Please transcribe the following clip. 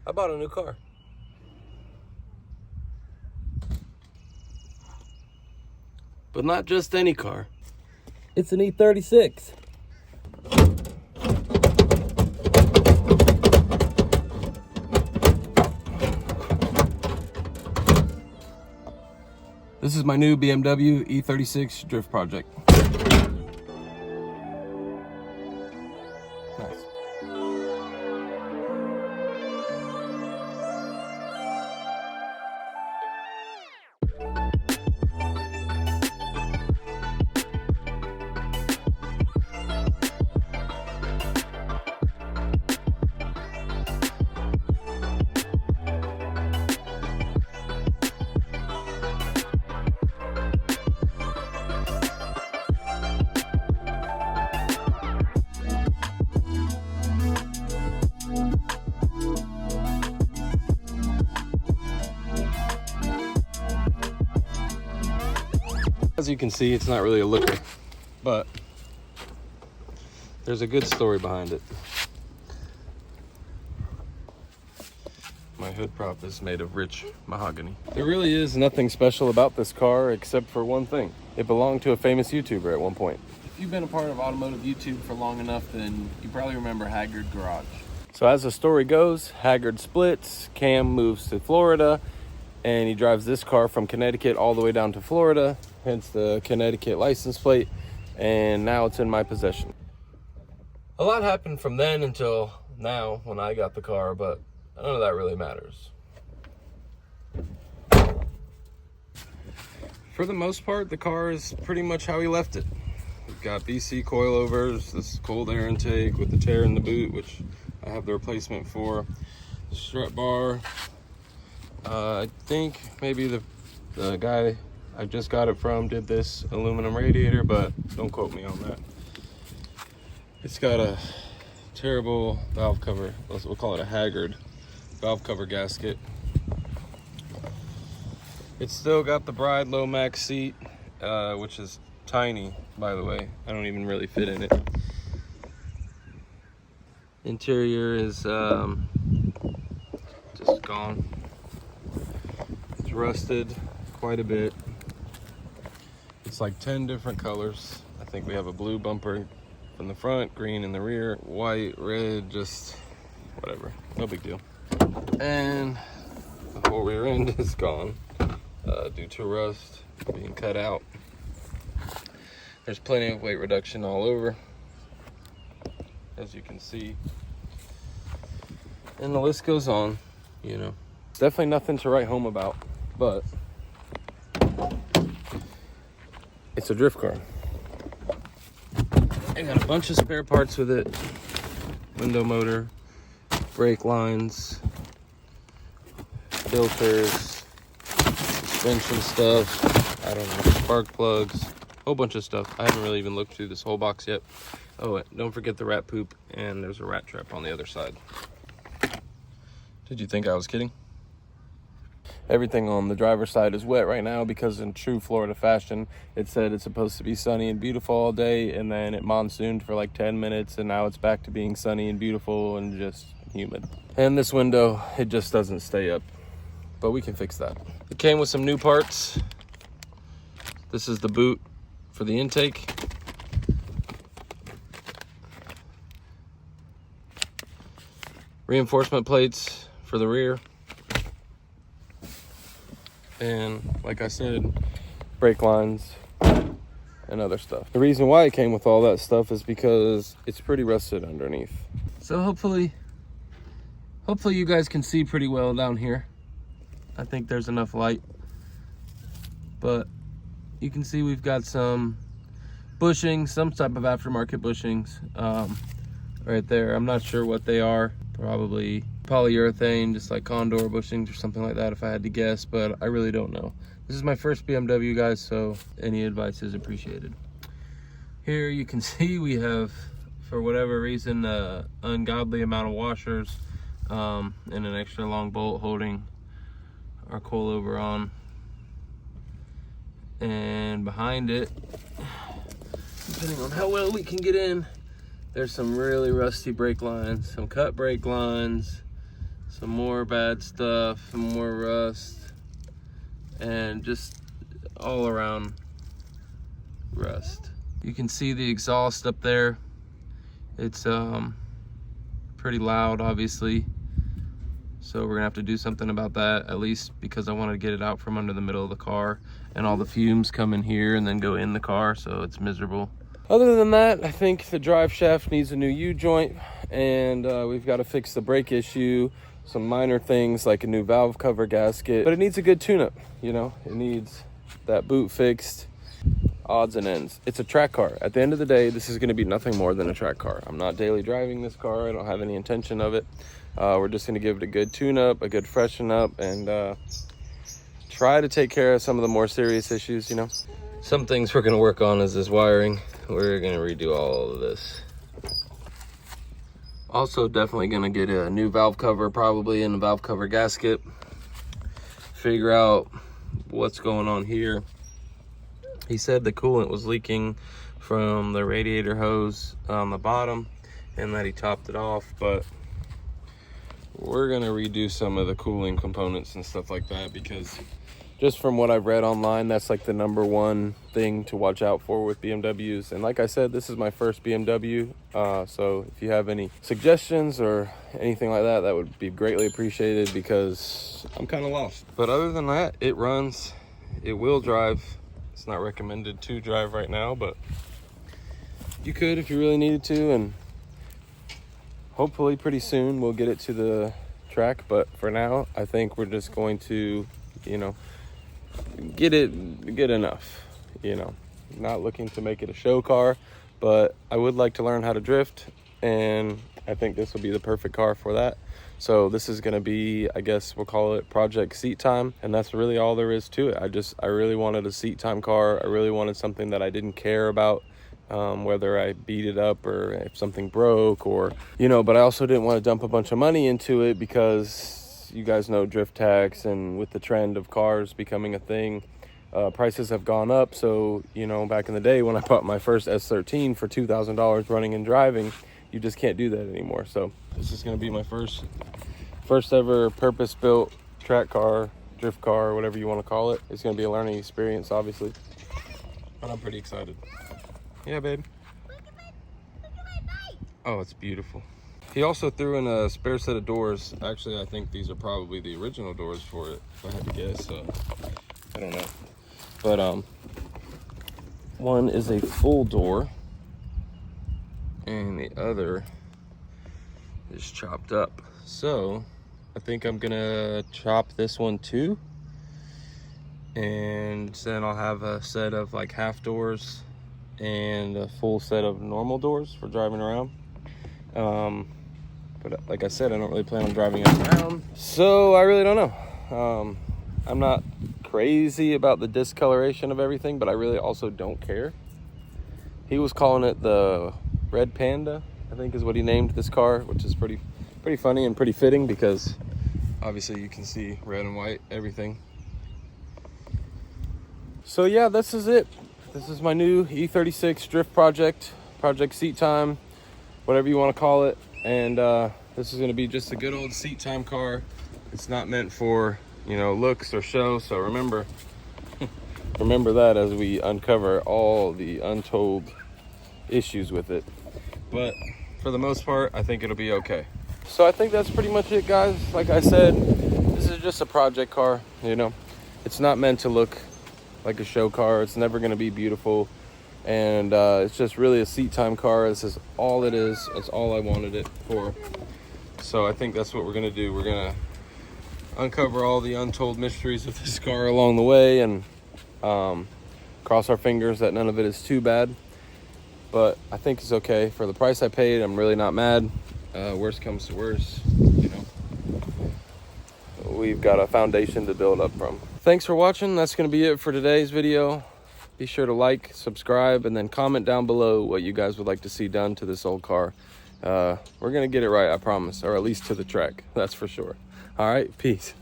I bought a new car. But not just any car. It's an E36. This is my new BMW E36 drift project. Nice. As you can see, it's not really a looker, but there's a good story behind it. My hood prop is made of rich mahogany. There really is nothing special about this car except for one thing. It belonged to a famous YouTuber at one point. If you've been a part of automotive YouTube for long enough, then you probably remember Haggard Garage. So as the story goes, Haggard splits, Cam moves to Florida, and he drives this car from Connecticut all the way down to Florida, hence the Connecticut license plate, and now it's in my possession. A lot happened from then until now when I got the car, but none of that really matters. For the most part, the car is pretty much how he left it. We've got BC coilovers, this cold air intake with the tear in the boot, which I have the replacement for, the strut bar. I think maybe the guy I just got it from did this aluminum radiator, but don't quote me on that. It's got a terrible valve cover. We'll call it a Haggard valve cover gasket. It's still got the Bride low max seat, which is tiny, by the way. I don't even really fit in it. Interior is just gone. It's rusted quite a bit. It's like 10 different colors. I think we have a blue bumper from the front, green in the rear, white, red, just whatever, no big deal. And the whole rear end is gone due to rust being cut out. There's plenty of weight reduction all over, as you can see, and the list goes on. You know, it's definitely nothing to write home about, but it's a drift car. I got a bunch of spare parts with it. Window motor, brake lines, filters, suspension stuff, I don't know, spark plugs, whole bunch of stuff. I haven't really even looked through this whole box yet. Oh, don't forget the rat poop, and there's a rat trap on the other side. Did you think I was kidding? Everything on the driver's side is wet right now because in true Florida fashion, it said it's supposed to be sunny and beautiful all day, and then it monsooned for like 10 minutes, and now it's back to being sunny and beautiful and just humid. And this window, it just doesn't stay up, but we can fix that. It came with some new parts. This is the boot for the intake. Reinforcement plates for the rear. And like I said, brake lines and other stuff. The reason why it came with all that stuff is because it's pretty rusted underneath. So hopefully you guys can see pretty well down here. I think there's enough light, but you can see we've got some bushings, some type of aftermarket bushings right there. I'm not sure what they are. Probably polyurethane, just like Condor bushings or something like that if I had to guess, but I really don't know. This is my first BMW, guys, so any advice is appreciated. Here you can see we have, for whatever reason, ungodly amount of washers and an extra long bolt holding our coilover on. And behind it, depending on how well we can get in, there's some really rusty brake lines, some cut brake lines, Some more bad stuff, some more rust, and just all around rust. You can see the exhaust up there. It's pretty loud, obviously. So we're gonna have to do something about that, at least because I want to get it out from under the middle of the car, and all the fumes come in here and then go in the car, so it's miserable. Other than that, I think the drive shaft needs a new U-joint, and we've got to fix the brake issue, some minor things like a new valve cover gasket, but it needs a good tune-up, you know? It needs that boot fixed, odds and ends. It's a track car. At the end of the day, this is going to be nothing more than a track car. I'm not daily driving this car. I don't have any intention of it. We're just going to give it a good tune-up, a good freshen up, and try to take care of some of the more serious issues, you know? Some things we're going to work on is this wiring. We're going to redo all of this. Also, definitely going to get a new valve cover, probably, and a valve cover gasket. Figure out what's going on here. He said the coolant was leaking from the radiator hose on the bottom and that he topped it off, but we're gonna redo some of the cooling components and stuff like that, because just from what I've read online, that's like the #1 thing to watch out for with BMWs. And like I said, this is my first BMW, so if you have any suggestions or anything like that, that would be greatly appreciated, because I'm kind of lost. But other than that, it runs, it will drive. It's not recommended to drive right now, but you could if you really needed to, and hopefully pretty soon we'll get it to the track. But for now, I think we're just going to, you know, get enough, you know. Not looking to make it a show car, but I would like to learn how to drift, and I think this will be the perfect car for that. So this is going to be, I guess we'll call it Project Seat Time, and that's really all there is to it. I really wanted a seat time car. I really wanted something that I didn't care about whether I beat it up or if something broke, or, you know, but I also didn't want to dump a bunch of money into it, because you guys know drift tax, and with the trend of cars becoming a thing, prices have gone up. So, you know, back in the day when I bought my first S13 for $2,000 running and driving, you just can't do that anymore. So this is going to be my first ever purpose-built track car, drift car, whatever you want to call it. It's going to be a learning experience, obviously, but I'm pretty excited. Yeah, babe. Look at my bike. Oh, it's beautiful. He also threw in a spare set of doors. Actually, I think these are probably the original doors for it, if I had to guess. I don't know. But one is a full door, and the other is chopped up. So I think I'm gonna chop this one too, and then I'll have a set of like half doors and a full set of normal doors for driving around. But like I said, I don't really plan on driving it around, so I really don't know. I'm not crazy about the discoloration of everything, but I really also don't care. He was calling it the Red Panda, I think is what he named this car, which is pretty funny and pretty fitting, because obviously you can see red and white everything. So yeah, this is it. This is my new E36 drift project Seat Time, whatever you want to call it. And this is going to be just a good old seat time car. It's not meant for, you know, looks or show. So remember that as we uncover all the untold issues with it. But for the most part, I think it'll be okay. So I think that's pretty much it, guys. Like I said, this is just a project car, you know. It's not meant to look like a show car. It's never going to be beautiful. And it's just really a seat time car. This is all it is. That's all I wanted it for. So I think that's what we're going to do. We're going to uncover all the untold mysteries of this car along the way, and cross our fingers that none of it is too bad. But I think it's okay for the price I paid. I'm really not mad. Worst comes to worst, you know, we've got a foundation to build up from. Thanks for watching. That's going to be it for today's video. Be sure to like, subscribe, and then comment down below what you guys would like to see done to this old car. We're going to get it right, I promise, or at least to the track. That's for sure. All right, peace.